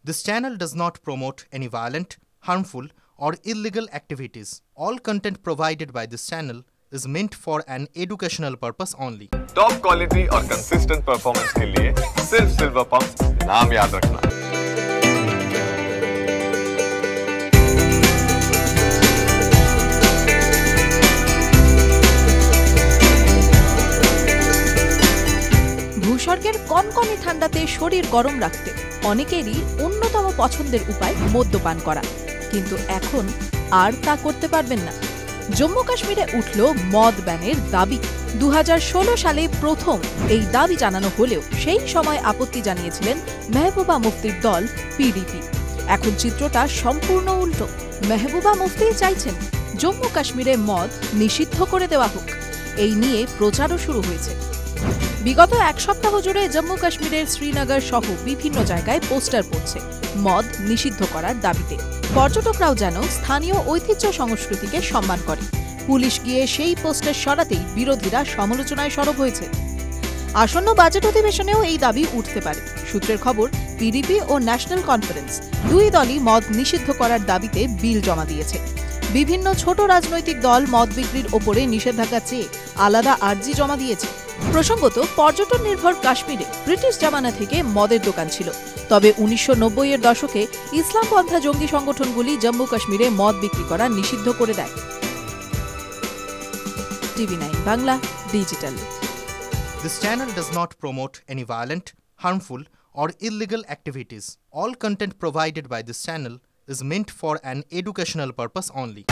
This channel does not promote any violent, harmful, or illegal activities. All content provided by this channel is meant for an educational purpose only. Top quality और consistent performance के लिए सिर्फ silver pump नाम याद रखना। ভূস্বর্গের কনকনে ঠান্ডাতে শরীর গরম রাখতে অনেকেরই অন্যতম পছন্দের উপায় মদ্যপান করা, কিন্তু এখন আর তা করতে পারবেন না। জম্মু কাশ্মীরে উঠল মদ ব্যানের দাবি। 2016 সালে প্রথম এই দাবি জানানো হলেও সেই সময় আপত্তি জানিয়েছিলেন মেহবুবা মুফতির দল পিডিপি। এখন চিত্রটা সম্পূর্ণ উল্টো। মেহবুবা মুফতি চাইছেন জম্মু কাশ্মীরে মদ নিষিদ্ধ করে দেওয়া হোক। এই নিয়ে প্রচারও শুরু হয়েছে। বিগত এক সপ্তাহ জুড়ে জম্মু কাশ্মীরের শ্রীনগর সহ বিভিন্ন জায়গায় পোস্টার পড়ছে মদ নিষিদ্ধ করার দাবিতে। পর্যটকরাও যেন স্থানীয় ঐতিহ্য সংস্কৃতিকে সম্মান করে। পুলিশ গিয়ে সেই পোস্টার সরাতেই বিরোধীরা সমালোচনায় সরব হয়েছে। আসন্ন বাজেট অধিবেশনেও এই দাবি উঠতে পারে। সূত্রের খবর, পিডিপি ও ন্যাশনাল কনফারেন্স দুই দলই মদ নিষিদ্ধ করার দাবিতে বিল জমা দিয়েছে। বিভিন্ন ছোট রাজনৈতিক দল মদ বিক্রির ওপরে নিষেধাজ্ঞা চেয়ে আলাদা আর্জি জমা দিয়েছে। প্রসঙ্গত, পর্যটন নির্ভর কাশ্মীরে ব্রিটিশ জামানা থেকে মদের দোকান ছিল। তবে 1990-এর দশকে ইসলামপন্থা জঙ্গি সংগঠনগুলি জম্মু কাশ্মীরে মদ বিক্রি করা নিষিদ্ধ করে দেয়। TV9 Bangla digital. This channel does not promote any violent, harmful, or illegal activities. All content provided by this channel is meant for an educational purpose only.